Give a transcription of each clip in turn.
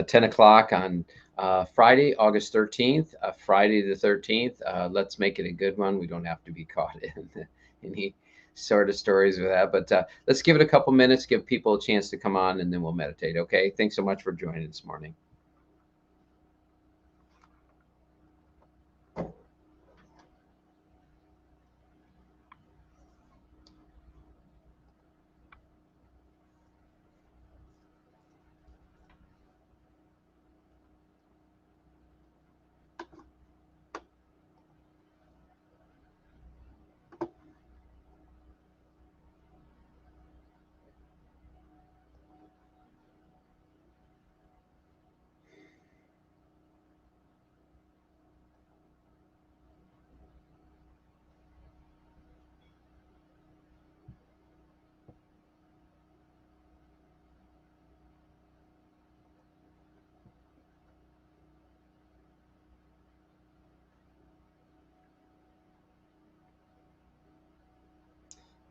10 o'clock on Friday, August 13th, Friday the 13th. Let's make it a good one. We don't have to be caught in any sort of stories with that. But let's give it a couple minutes, give people a chance to come on, and then we'll meditate. Okay. Thanks so much for joining this morning.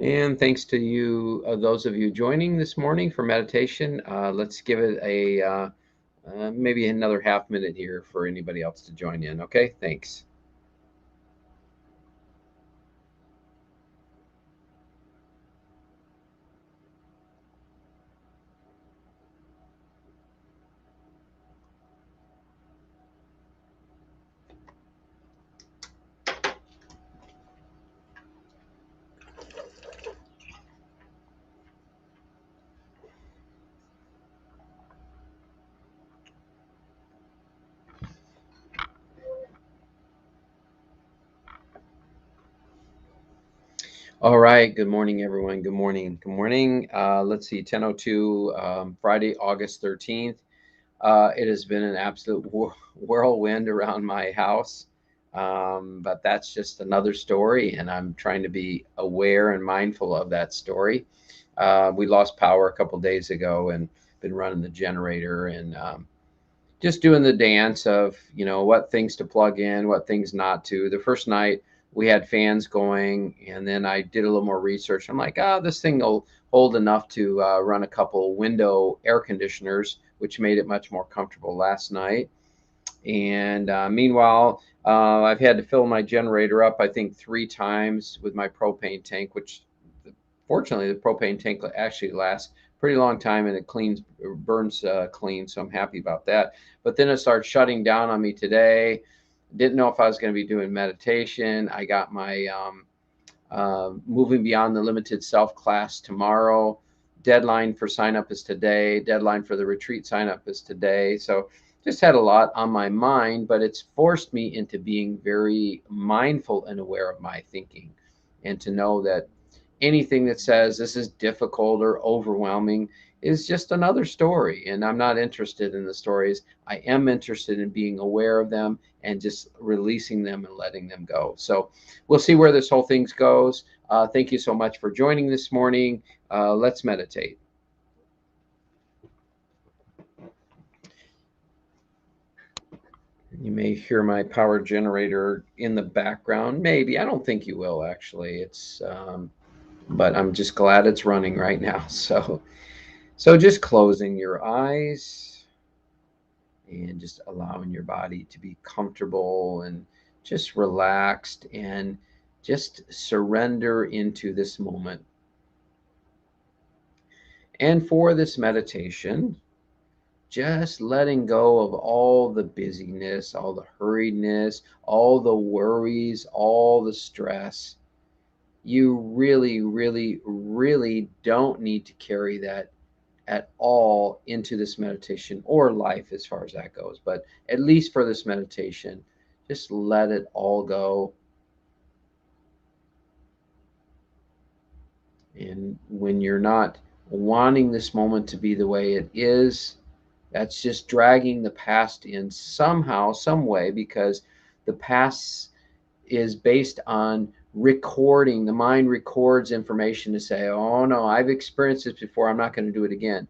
And thanks to you, those of you joining this morning for meditation. Let's give it a maybe another half minute here for anybody else to join in. Okay, thanks. All right. Good morning, everyone. Good morning. Good morning. Let's see, 10:02, Friday, August 13th. It has been an absolute whirlwind around my house. But that's just another story, and I'm trying to be aware and mindful of that story. We lost power a couple days ago and been running the generator and just doing the dance of, what things to plug in, what things not to. The first night we had fans going, and then I did a little more research. I'm like, this thing will hold enough to run a couple window air conditioners, which made it much more comfortable last night. And meanwhile, I've had to fill my generator up, I think, 3 times with my propane tank, which fortunately the propane tank actually lasts a pretty long time and it burns clean. So I'm happy about that. But then it started shutting down on me today. Didn't know if I was going to be doing meditation. I got my moving beyond the limited self class tomorrow. Deadline for sign up is today. Deadline for the retreat sign up is today. So just had a lot on my mind, but it's forced me into being very mindful and aware of my thinking, and to know that anything that says this is difficult or overwhelming is just another story. And I'm not interested in the stories. I am interested in being aware of them and just releasing them and letting them go. So we'll see where this whole thing goes. Thank you so much for joining this morning. Let's meditate. You may hear my power generator in the background. Maybe. I don't think you will, actually. But I'm just glad it's running right now. So just closing your eyes and just allowing your body to be comfortable and just relaxed, and just surrender into this moment. And for this meditation, just letting go of all the busyness, all the hurriedness, all the worries, all the stress. You really, really, really don't need to carry that at all into this meditation or life as far as that goes. But at least for this meditation, just let it all go. And when you're not wanting this moment to be the way it is, that's just dragging the past in somehow, some way, because the past is based on recording. The mind records information to say, oh no, I've experienced this before, I'm not going to do it again.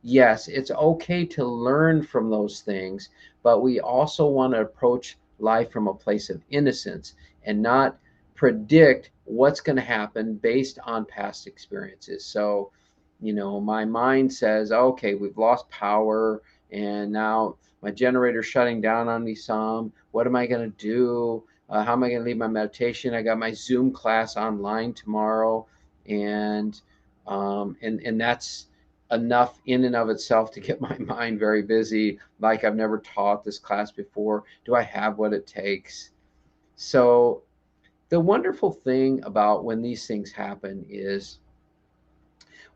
Yes, it's okay to learn from those things, but we also want to approach life from a place of innocence and not predict what's going to happen based on past experiences. So, my mind says, okay, we've lost power. And now my generator's shutting down on me some. What am I going to do? How am I going to leave my meditation? I got my Zoom class online tomorrow, and and that's enough in and of itself to get my mind very busy. Like I've never taught this class before. Do I have what it takes? So the wonderful thing about when these things happen is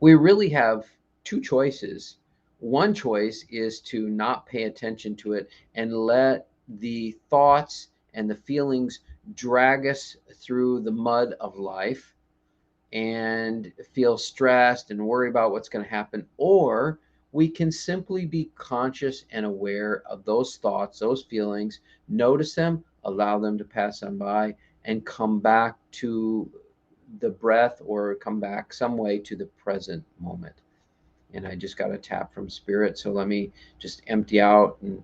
we really have two choices. One choice is to not pay attention to it and let the thoughts and the feelings drag us through the mud of life and feel stressed and worry about what's going to happen. Or we can simply be conscious and aware of those thoughts, those feelings, notice them, allow them to pass on by, and come back to the breath or come back some way to the present moment. And I just got a tap from spirit. So let me just empty out and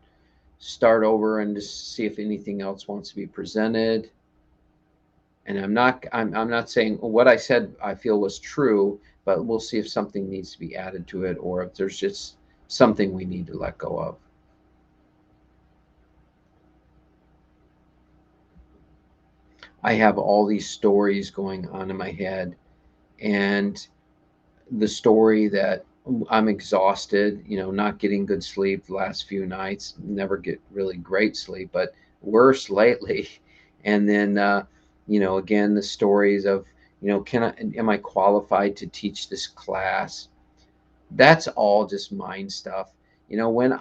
start over and just see if anything else wants to be presented. And I'm not saying what I said I feel was true, but we'll see if something needs to be added to it or if there's just something we need to let go of. I have all these stories going on in my head, and the story that I'm exhausted, not getting good sleep the last few nights, never get really great sleep, but worse lately. And then, again, the stories of, am I qualified to teach this class? That's all just mind stuff. When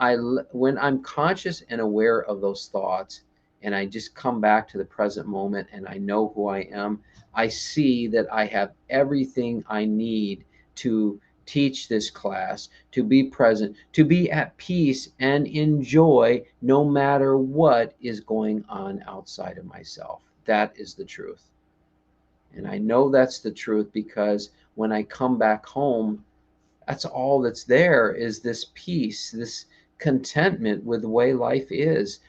I'm conscious and aware of those thoughts and I just come back to the present moment and I know who I am, I see that I have everything I need to teach this class, to be present, to be at peace and enjoy no matter what is going on outside of myself. That is the truth. And I know that's the truth because when I come back home, that's all that's there is this peace, this contentment with the way life is.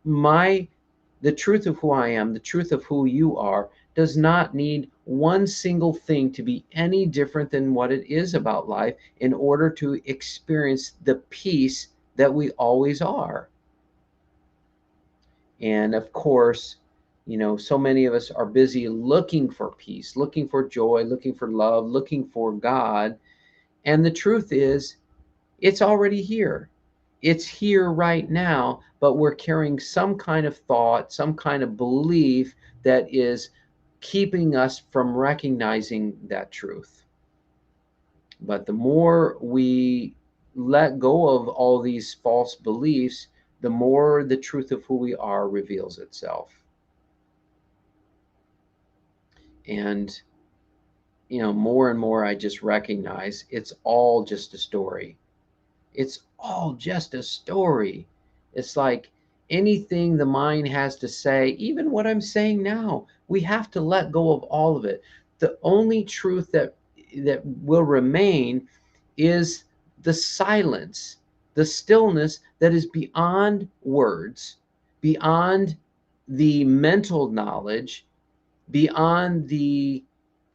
My the truth of who I am, the truth of who you are, does not need one single thing to be any different than what it is about life in order to experience the peace that we always are. And of course, so many of us are busy looking for peace, looking for joy, looking for love, looking for God. And the truth is, it's already here. It's here right now, but we're carrying some kind of thought, some kind of belief that is keeping us from recognizing that truth. But the more we let go of all these false beliefs, the more the truth of who we are reveals itself. And, more and more I just recognize it's all just a story. It's all just a story. It's like anything the mind has to say, even what I'm saying now, we have to let go of all of it. The only truth that will remain is the silence, the stillness that is beyond words, beyond the mental knowledge, beyond the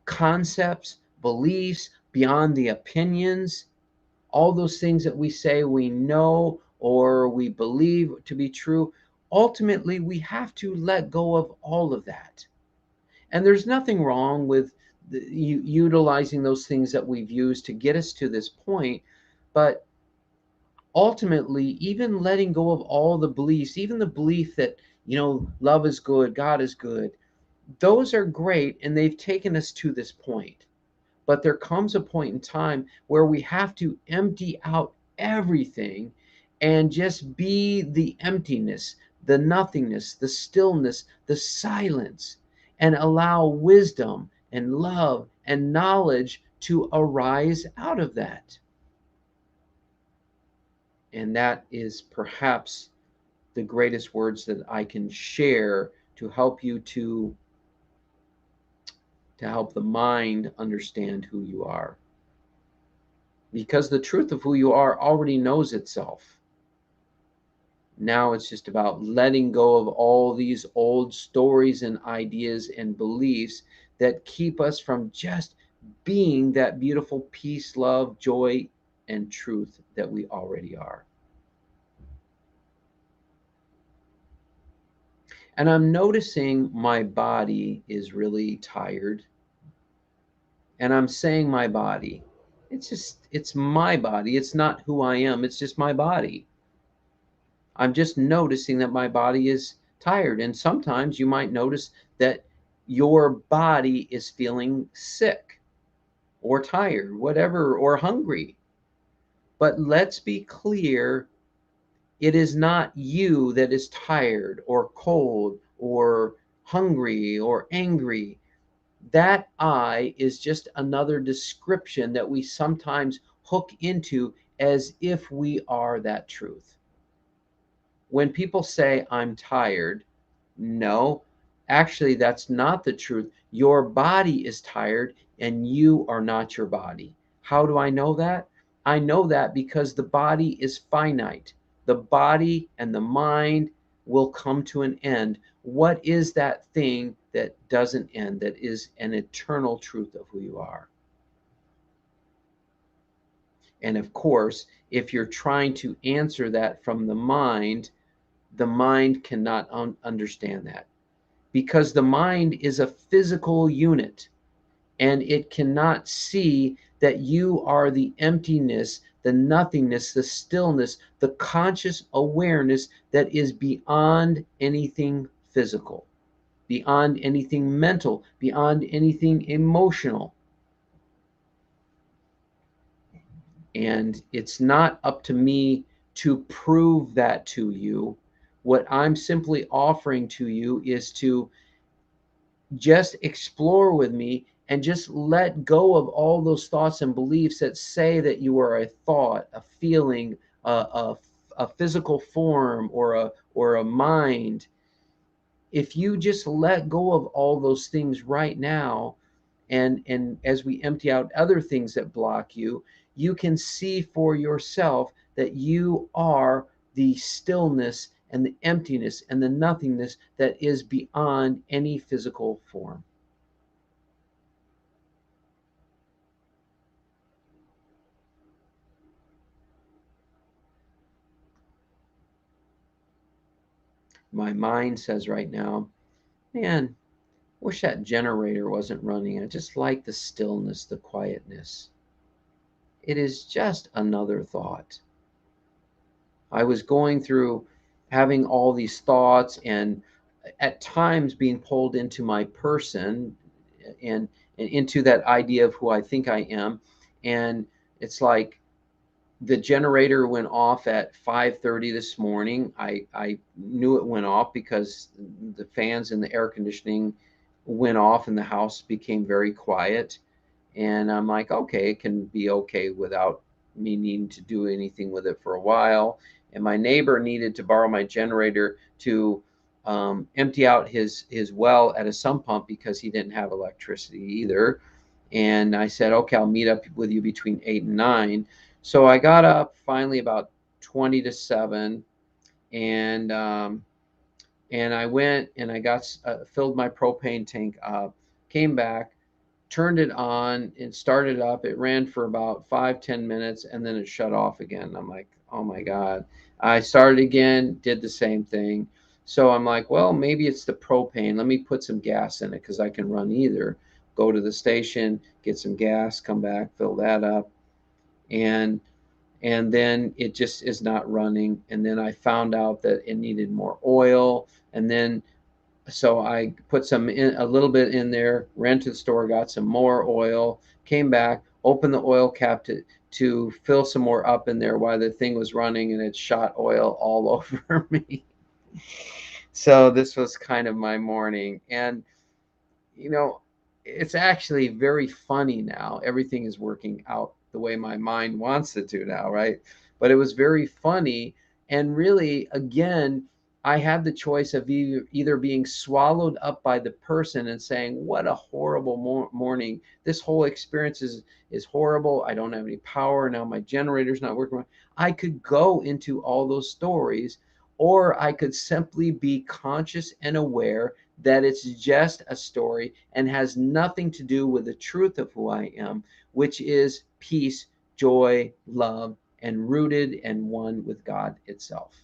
concepts, beliefs, beyond the opinions, all those things that we say we know or we believe to be true. Ultimately, we have to let go of all of that. And there's nothing wrong with utilizing those things that we've used to get us to this point. But ultimately, even letting go of all the beliefs, even the belief that, love is good, God is good, those are great and they've taken us to this point. But there comes a point in time where we have to empty out everything and just be the emptiness, the nothingness, the stillness, the silence, and allow wisdom and love and knowledge to arise out of that. And that is perhaps the greatest words that I can share to help you to help the mind understand who you are. Because the truth of who you are already knows itself. Now it's just about letting go of all these old stories and ideas and beliefs that keep us from just being that beautiful peace, love, joy, and truth that we already are. And I'm noticing my body is really tired. And I'm saying my body. It's my body. It's not who I am. It's just my body. I'm just noticing that my body is tired. And sometimes you might notice that your body is feeling sick or tired, whatever, or hungry. But let's be clear, it is not you that is tired or cold or hungry or angry. That I is just another description that we sometimes hook into as if we are that truth. When people say, I'm tired, no, actually, that's not the truth. Your body is tired and you are not your body. How do I know that? I know that because the body is finite. The body and the mind will come to an end. What is that thing that doesn't end, that is an eternal truth of who you are? And of course, if you're trying to answer that from the mind cannot understand that, because the mind is a physical unit and it cannot see that you are the emptiness, the nothingness, the stillness, the conscious awareness that is beyond anything physical, beyond anything mental, beyond anything emotional. And it's not up to me to prove that to you. What I'm simply offering to you is to just explore with me and just let go of all those thoughts and beliefs that say that you are a thought, a feeling, a physical form, or a mind. If you just let go of all those things right now, and as we empty out other things that block you, you can see for yourself that you are the stillness and the emptiness and the nothingness that is beyond any physical form. My mind says right now, man, wish that generator wasn't running. I just like the stillness, the quietness. It is just another thought. I was going through having all these thoughts and at times being pulled into my person and into that idea of who I think I am. And it's like the generator went off at 5:30 this morning. I knew it went off because the fans and the air conditioning went off and the house became very quiet. And I'm like, okay, it can be okay without me needing to do anything with it for a while. And my neighbor needed to borrow my generator to empty out his well at a sump pump because he didn't have electricity either. And I said, okay, I'll meet up with you between 8 and 9. So I got up finally about 20 to 7, and I went and I got filled my propane tank up, came back, turned it on, and started up. It ran for about 5-10 minutes, and then it shut off again. I'm like, oh my god. I started again, did the same thing. So I'm like, well, maybe it's the propane. Let me put some gas in it because I can run either. Go to the station, get some gas, come back, fill that up, and then it just is not running. And then I found out that it needed more oil, and then so I put some in, a little bit in there, ran to the store, got some more oil, came back, opened the oil cap to fill some more up in there while the thing was running, and it shot oil all over me. So this was kind of my morning. And you know, it's actually very funny now. Everything is working out the way my mind wants it to now, right? But it was very funny. And really, again, I had the choice of either being swallowed up by the person and saying, what a horrible morning. This whole experience is horrible. I don't have any power. Now my generator's not working. I could go into all those stories, or I could simply be conscious and aware that it's just a story and has nothing to do with the truth of who I am, which is peace, joy, love, and rooted and one with God itself.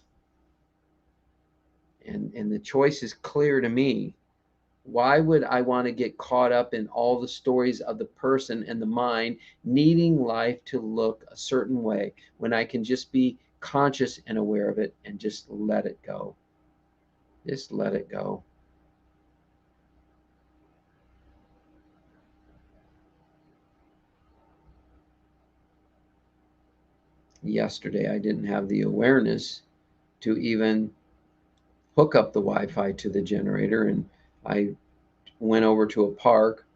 And the choice is clear to me. Why would I want to get caught up in all the stories of the person and the mind needing life to look a certain way when I can just be conscious and aware of it and just let it go? Just let it go. Yesterday, I didn't have the awareness to even hook up the Wi-Fi to the generator, and I went over to a park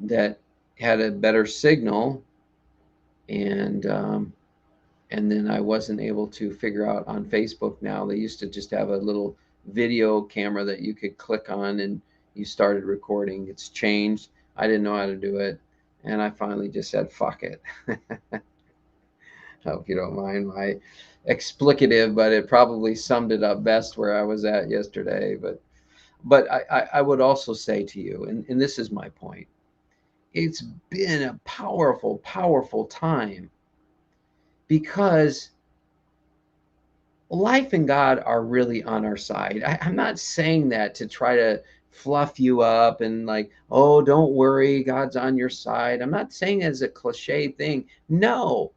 that had a better signal, and and then I wasn't able to figure out on Facebook. Now they used to just have a little video camera that you could click on and you started recording. It's changed. I didn't know how to do it, and I finally just said fuck it. I hope you don't mind my explicative, but it probably summed it up best where I was at yesterday. But I would also say to you, and this is my point, it's been a powerful, powerful time because life and God are really on our side. I'm not saying that to try to fluff you up and like, oh, don't worry, God's on your side. I'm not saying it as a cliche thing. No,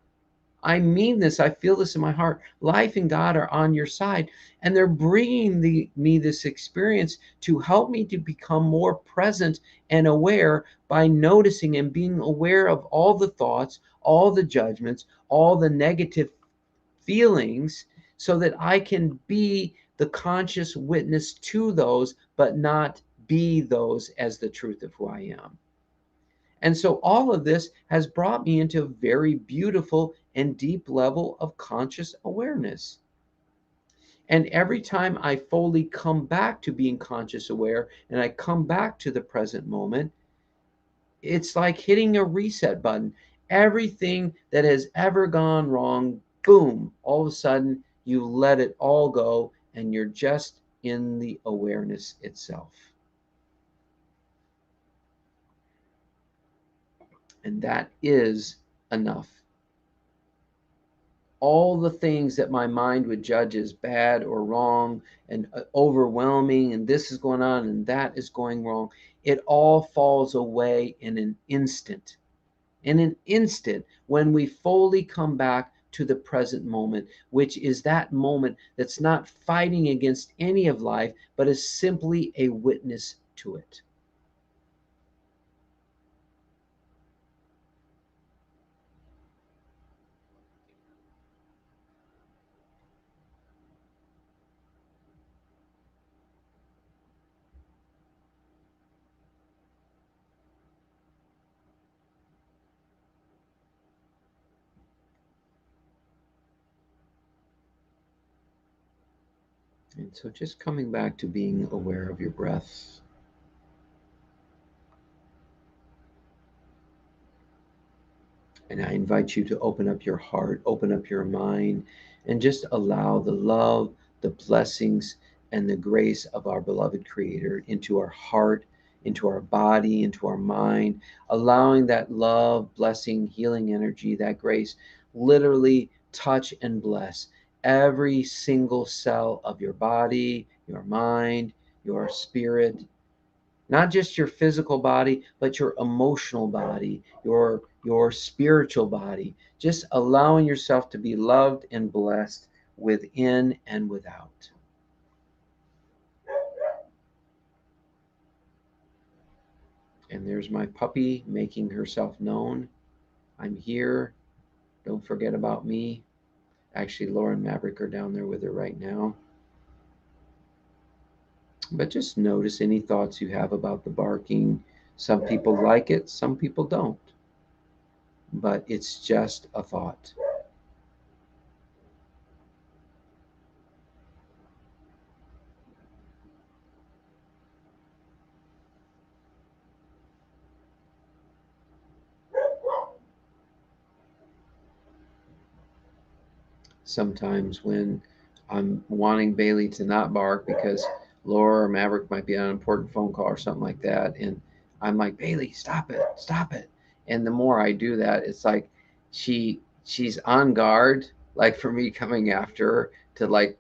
I mean this. I feel this in my heart. Life and God are on your side, and they're bringing me this experience to help me to become more present and aware by noticing and being aware of all the thoughts, all the judgments, all the negative feelings, so that I can be the conscious witness to those, but not be those as the truth of who I am. And so all of this has brought me into a very beautiful and deep level of conscious awareness. And every time I fully come back to being conscious aware and I come back to the present moment, it's like hitting a reset button. Everything that has ever gone wrong, boom, all of a sudden you let it all go and you're just in the awareness itself. And that is enough. All the things that my mind would judge as bad or wrong and overwhelming, and this is going on and that is going wrong, it all falls away in an instant. In an instant, when we fully come back to the present moment, which is that moment that's not fighting against any of life, but is simply a witness to it. And so just coming back to being aware of your breath. And I invite you to open up your heart, open up your mind, and just allow the love, the blessings, and the grace of our beloved Creator into our heart, into our body, into our mind, allowing that love, blessing, healing energy, that grace literally touch and bless every single cell of your body, your mind, your spirit, not just your physical body, but your emotional body, your spiritual body, just allowing yourself to be loved and blessed within and without. And there's my puppy making herself known. I'm here. Don't forget about me. Actually, Laura and Maverick are down there with her right now. But just notice any thoughts you have about the barking. Some people like it, some people don't. But it's just a thought. Sometimes when I'm wanting Bailey to not bark because Laura or Maverick might be on an important phone call or something like that. And I'm like, Bailey, stop it, stop it. And the more I do that, it's like she's on guard, like for me coming after her to like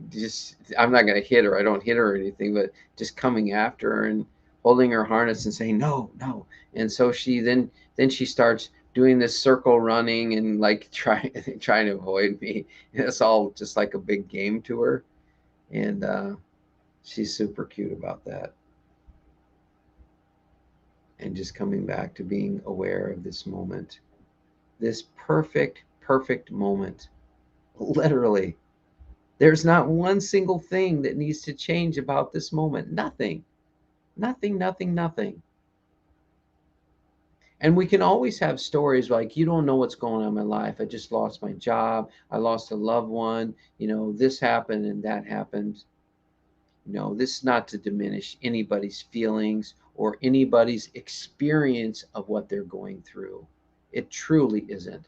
just, I'm not going to hit her. I don't hit her or anything, but just coming after her and holding her harness and saying, no, no. And so then she starts doing this circle running and like trying to avoid me. And it's all just like a big game to her. And she's super cute about that. And just coming back to being aware of this moment, this perfect, perfect moment. Literally, there's not one single thing that needs to change about this moment. Nothing, nothing, nothing, nothing. And we can always have stories like, you don't know what's going on in my life. I just lost my job. I lost a loved one. This happened and that happened. This is not to diminish anybody's feelings or anybody's experience of what they're going through. It truly isn't.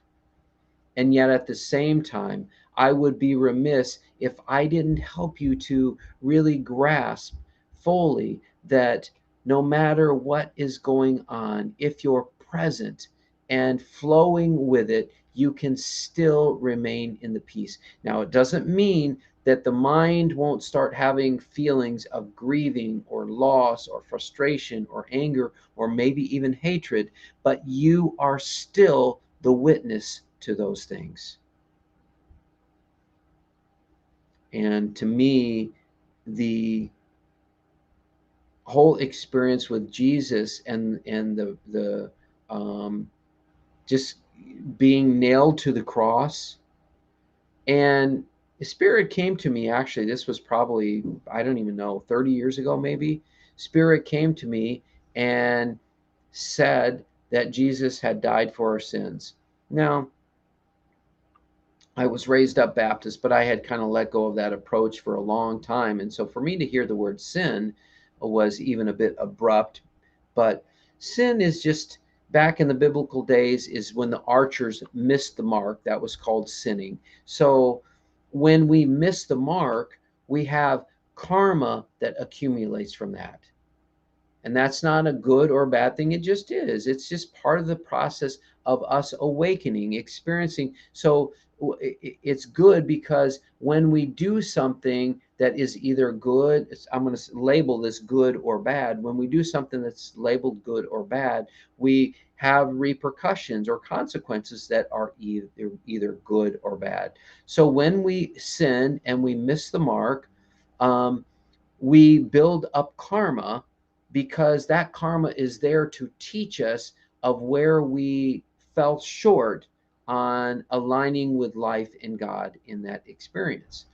And yet, at the same time, I would be remiss if I didn't help you to really grasp fully that no matter what is going on, if you're present and flowing with it, you can still remain in the peace. Now, it doesn't mean that the mind won't start having feelings of grieving or loss or frustration or anger or maybe even hatred, but you are still the witness to those things. And to me, the whole experience with Jesus and the just being nailed to the cross, and the Spirit came to me. Actually, this was probably, I don't even know, 30 years ago maybe. Spirit came to me and said that Jesus had died for our sins. Now, I was raised up Baptist, but I had kind of let go of that approach for a long time. And so for me to hear the word sin was even a bit abrupt. But sin is just, back in the biblical days, is when the archers missed the mark. That was called sinning. So when we miss the mark, we have karma that accumulates from that. And that's not a good or bad thing. It just is. It's just part of the process of us awakening, experiencing. So it's good because when we do something that is either good, I'm going to label this good or bad. When we do something that's labeled good or bad, we have repercussions or consequences that are either good or bad. So when we sin and we miss the mark, um, we build up karma, because that karma is there to teach us of where we fell short on aligning with life in God in that experience.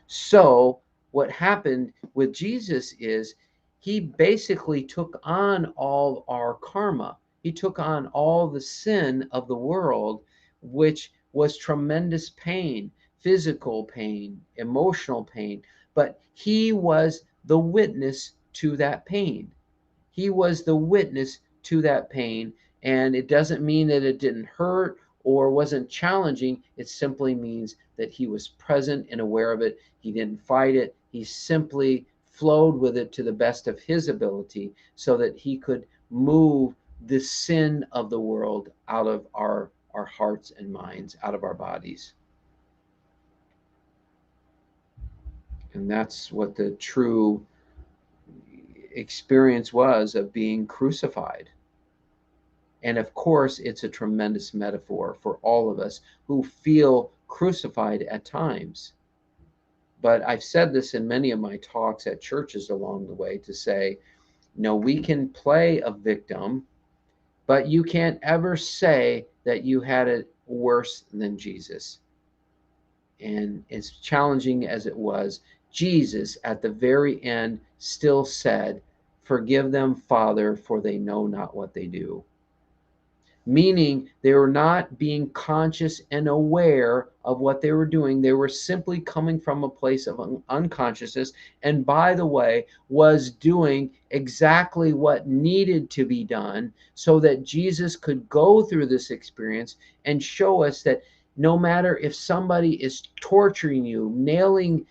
So, what happened with Jesus is he basically took on all our karma. He took on all the sin of the world, which was tremendous pain, physical pain, emotional pain, but he was the witness to that pain. He was the witness to that pain. And it doesn't mean that it didn't hurt or wasn't challenging. It simply means that he was present and aware of it. He didn't fight it. He simply flowed with it to the best of his ability so that he could move the sin of the world out of our hearts and minds, out of our bodies. And that's what the true experience was of being crucified. And of course, it's a tremendous metaphor for all of us who feel crucified at times. But I've said this in many of my talks at churches along the way to say, no, we can play a victim, but you can't ever say that you had it worse than Jesus. And as challenging as it was, Jesus at the very end still said, "Forgive them, Father, for they know not what they do." Meaning they were not being conscious and aware of what they were doing. They were simply coming from a place of unconsciousness, and by the way, was doing exactly what needed to be done so that Jesus could go through this experience and show us that no matter if somebody is torturing you, nailing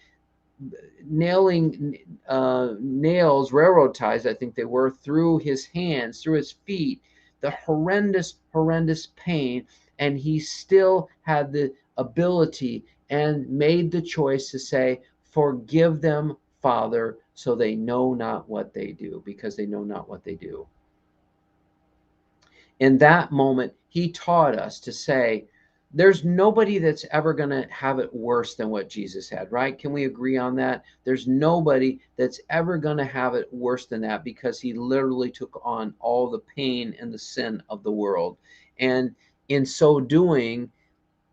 nails, railroad ties, I think they were, through his hands, through his feet, the horrendous, horrendous pain. And he still had the ability and made the choice to say, Forgive them, Father, so they know not what they do, because they know not what they do. In that moment, he taught us to say, there's nobody that's ever going to have it worse than what Jesus had, right? Can we agree on that? There's nobody that's ever going to have it worse than that, because he literally took on all the pain and the sin of the world. And in so doing,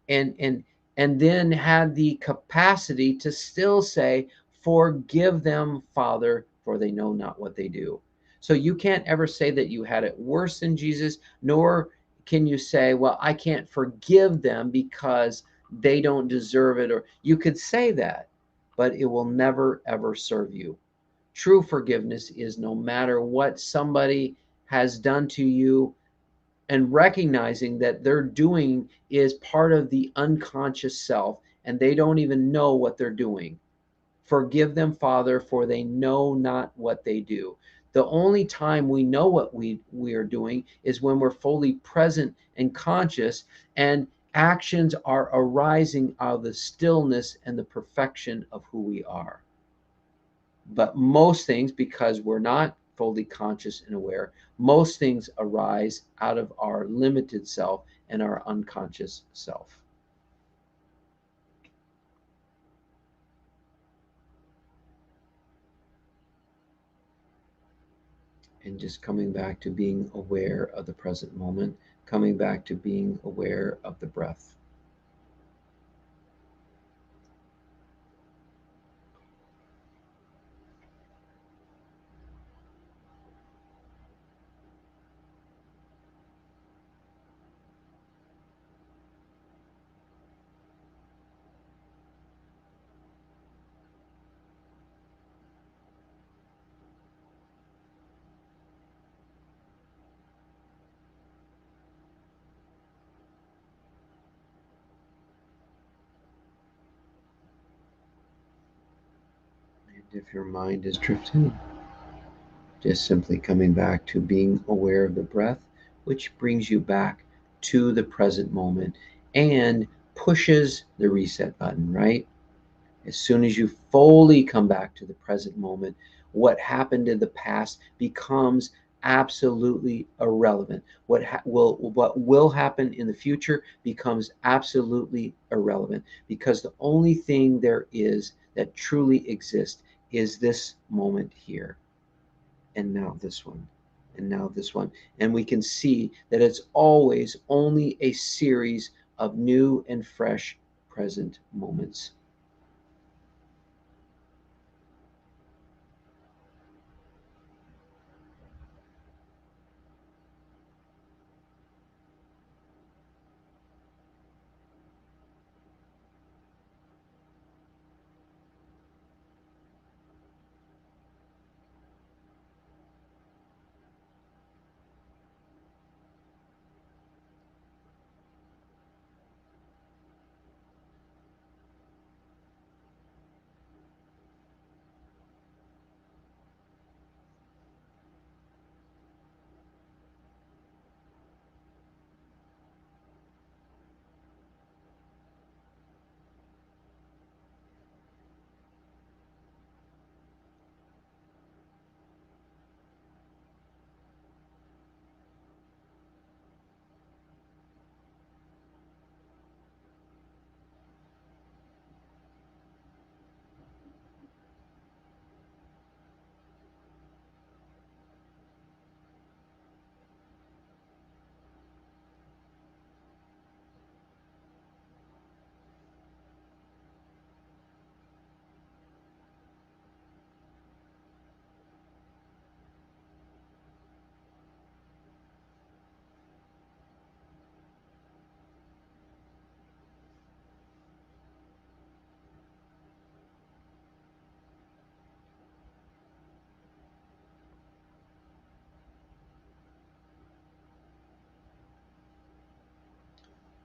and and and then had the capacity to still say, forgive them, Father, for they know not what they do. So you can't ever say that you had it worse than Jesus, nor can you say, well, I can't forgive them because they don't deserve it. Or you could say that, but it will never ever serve you. True forgiveness is no matter what somebody has done to you, and recognizing that they're doing is part of the unconscious self, and they don't even know what they're doing. Forgive them, Father, for they know not what they do. The only time we know what we are doing is when we're fully present and conscious, and actions are arising out of the stillness and the perfection of who we are. But most things, because we're not fully conscious and aware, most things arise out of our limited self and our unconscious self. And just coming back to being aware of the present moment, coming back to being aware of the breath. And if your mind is drifting, just simply coming back to being aware of the breath, which brings you back to the present moment and pushes the reset button, right? As soon as you fully come back to the present moment, what happened in the past becomes absolutely irrelevant. What will happen in the future becomes absolutely irrelevant, because the only thing there is that truly exists is this moment here, and now this one, and now this one. And we can see that it's always only a series of new and fresh present moments.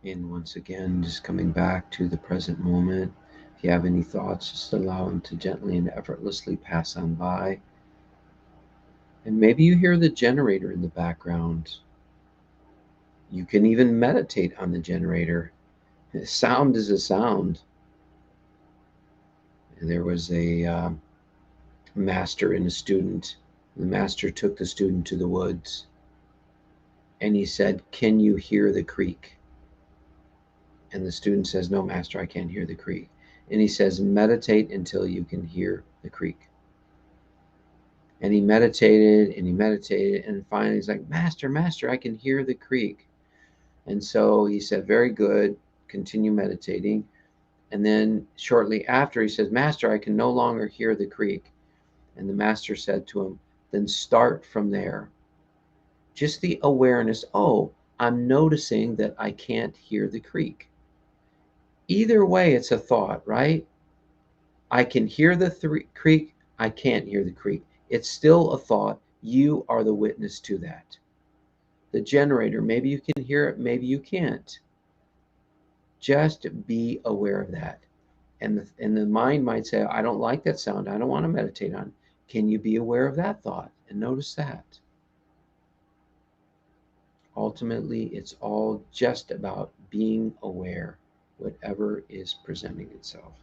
And once again, just coming back to the present moment. If you have any thoughts, just allow them to gently and effortlessly pass on by. And maybe you hear the generator in the background. You can even meditate on the generator. Sound is a sound. There was a master and a student. The master took the student to the woods and he said, "Can you hear the creek?" And the student says, "No, master, I can't hear the creek." And he says, "Meditate until you can hear the creek." And he meditated and he meditated. And finally, he's like, "Master, master, I can hear the creek." And so he said, "Very good. Continue meditating." And then shortly after, he says, "Master, I can no longer hear the creek." And the master said to him, "Then start from there." Just the awareness, oh, I'm noticing that I can't hear the creek. Either way, it's a thought, right? I can hear the creek. I can't hear the creek. It's still a thought. You are the witness to that. The generator, maybe you can hear it, maybe you can't. Just be aware of that. And the mind might say, I don't like that sound. I don't want to meditate on it. Can you be aware of that thought and notice that? Ultimately, it's all just about being aware, whatever is presenting itself.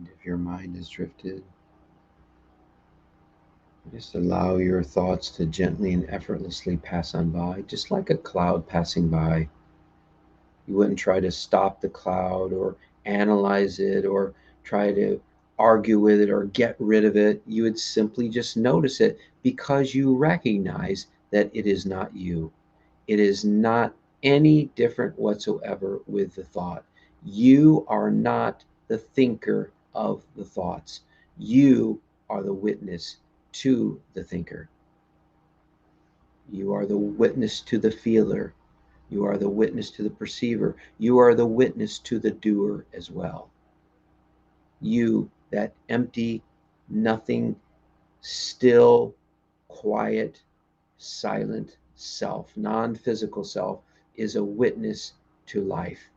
And if your mind is drifted, just allow your thoughts to gently and effortlessly pass on by, just like a cloud passing by. You wouldn't try to stop the cloud or analyze it or try to argue with it or get rid of it. You would simply just notice it because you recognize that it is not you. It is not any different whatsoever with the thought. You are not the thinker of the thoughts. You are the witness to the thinker. You are the witness to the feeler. You are the witness to the perceiver. You are the witness to the doer as well. You, that empty, nothing, still, quiet, silent self, non physical self, is a witness to life.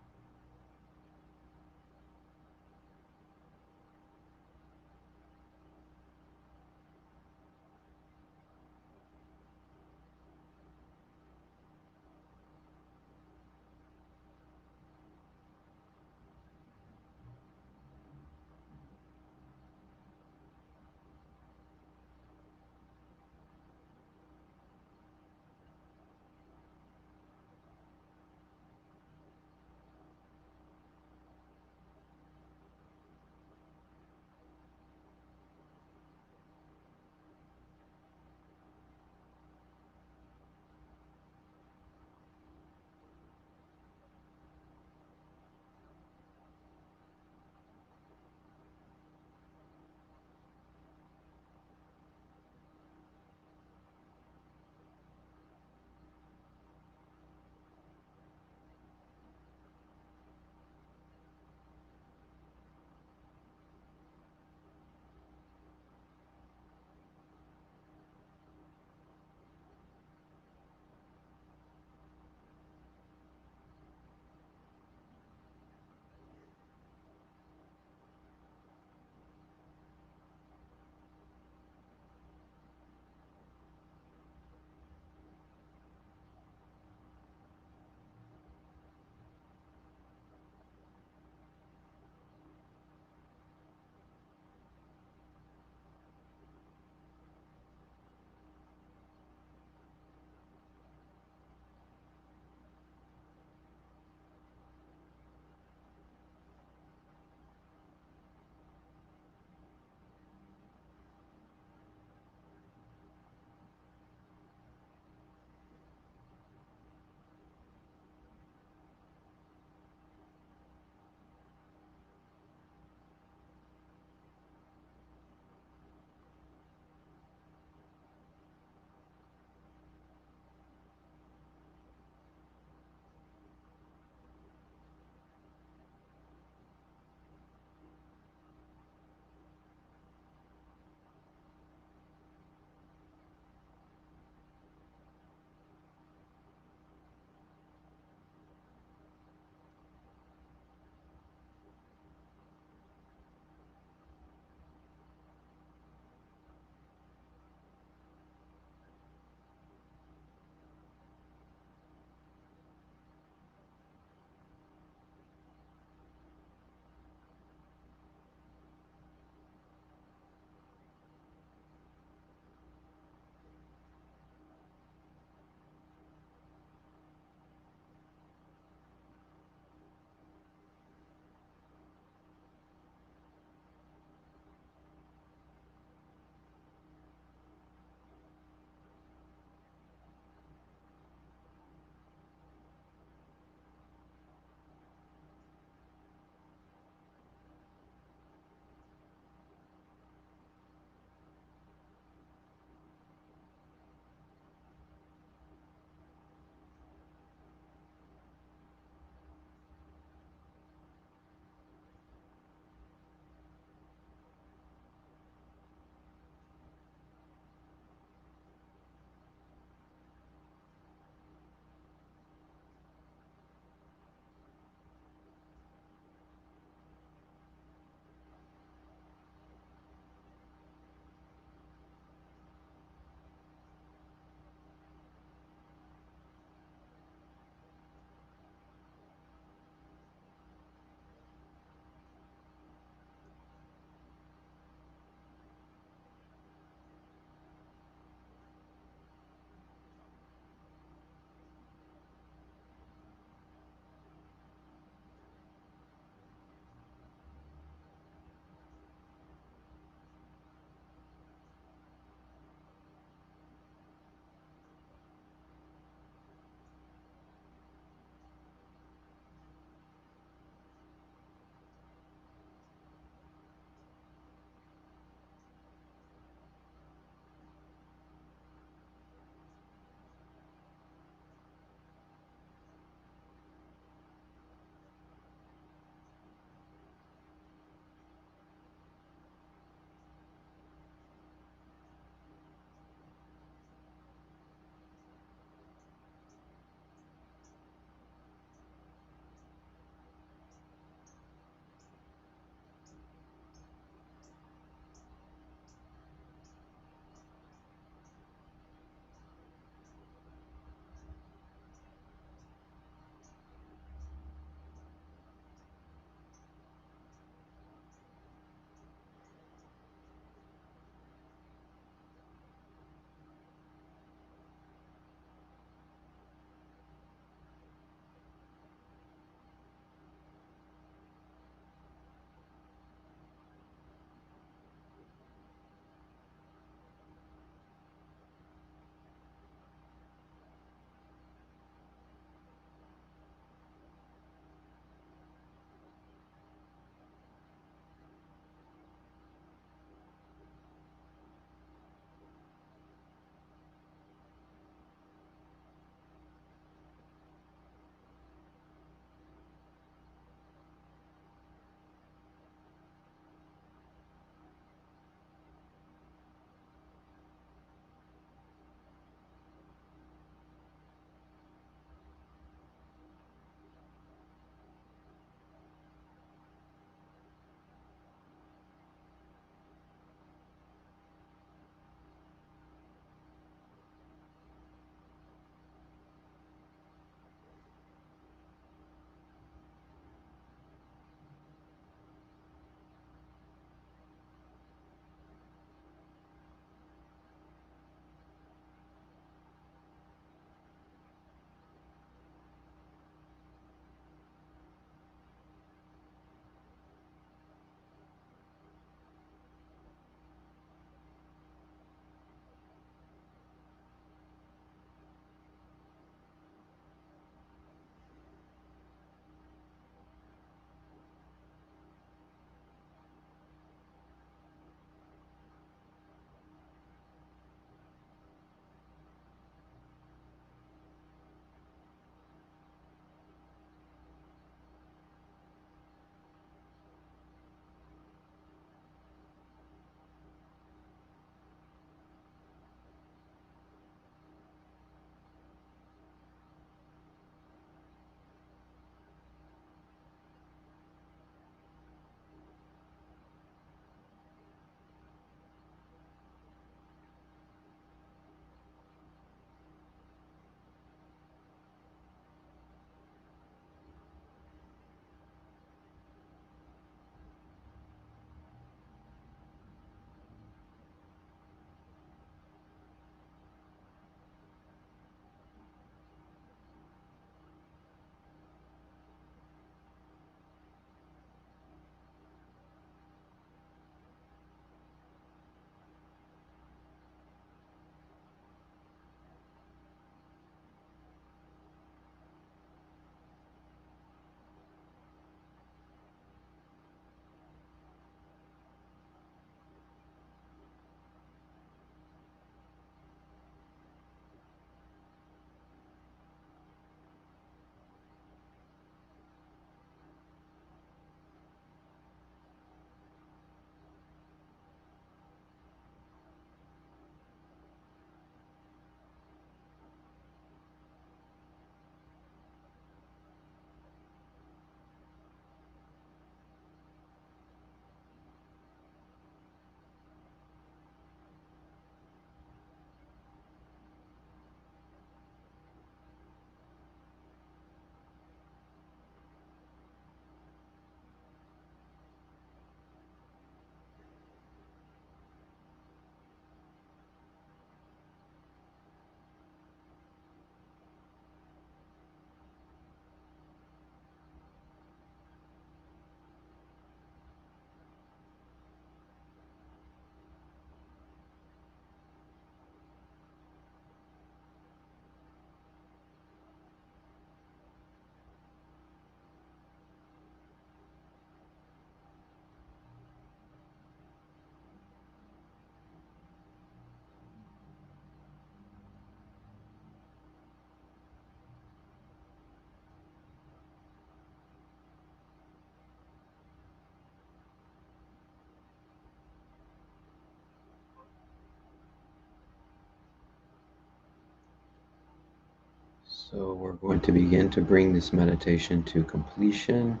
So we're going to begin to bring this meditation to completion.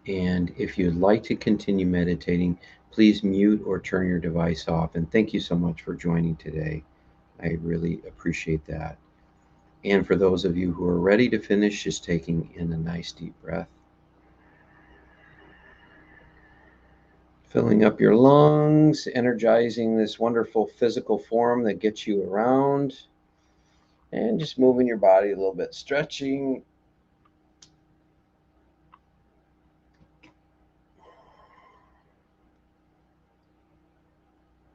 And if you'd like to continue meditating, please mute or turn your device off. And thank you so much for joining today. I really appreciate that. And for those of you who are ready to finish, just taking in a nice deep breath, filling up your lungs, energizing this wonderful physical form that gets you around, and just moving your body a little bit, stretching.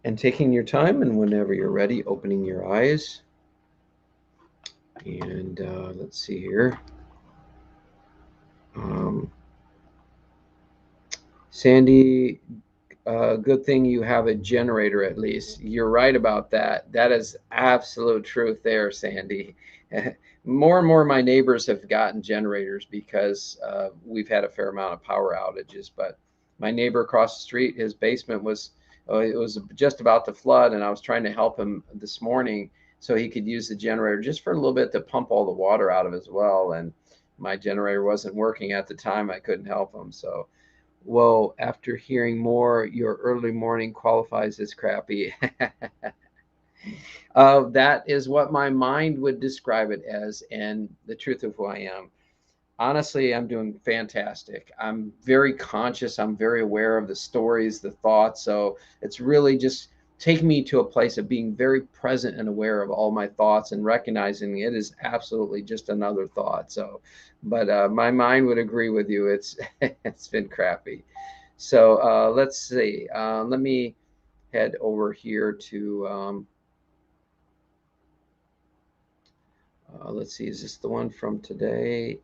And taking your time, and whenever you're ready, opening your eyes. And let's see here. Um, Sandy, good thing you have a generator at least. You're right about that. That is absolute truth there, Sandy. More and more of my neighbors have gotten generators because we've had a fair amount of power outages. But my neighbor across the street, his basement was, it was just about to flood, and I was trying to help him this morning so he could use the generator just for a little bit to pump all the water out of his well. And my generator wasn't working at the time. I couldn't help him. So whoa, after hearing more, your early morning qualifies as crappy. That is what my mind would describe it as, and the truth of who I am. Honestly, I'm doing fantastic. I'm very conscious. I'm very aware of the stories, the thoughts. So it's really just taking me to a place of being very present and aware of all my thoughts and recognizing it is absolutely just another thought. So, but my mind would agree with you. It's it's been crappy. So let's see. Let me head over here to. Let's see. Is this the one from today?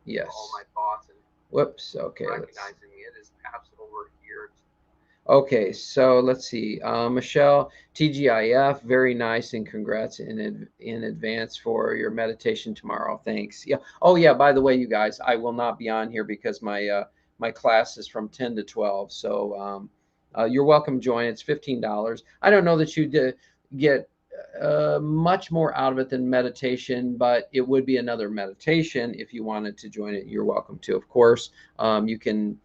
Yes. All my thoughts and whoops. Okay. Recognizing it is absolute. We're here. Okay, so let's see. Michelle, TGIF, very nice, and congrats in advance for your meditation tomorrow. Thanks. Yeah. Oh yeah. By the way, you guys, I will not be on here because my class is from 10 to 12. So you're welcome to join. It's $15. I don't know that you get much more out of it than meditation, but it would be another meditation if you wanted to join it. You're welcome to, of course. You can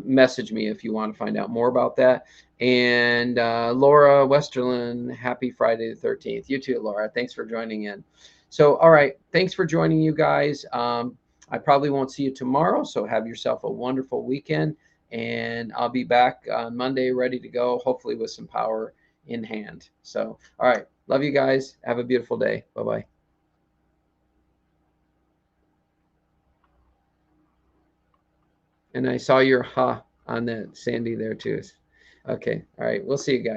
message me if you want to find out more about that. And Laura Westerland, happy Friday the 13th. You too, Laura. Thanks for joining in. So, all right. Thanks for joining, you guys. I probably won't see you tomorrow, so have yourself a wonderful weekend. And I'll be back on Monday ready to go, hopefully with some power in hand. So, all right. Love you guys. Have a beautiful day. Bye bye. And I saw your ha on that Sandy there too. Okay. All right. We'll see you guys.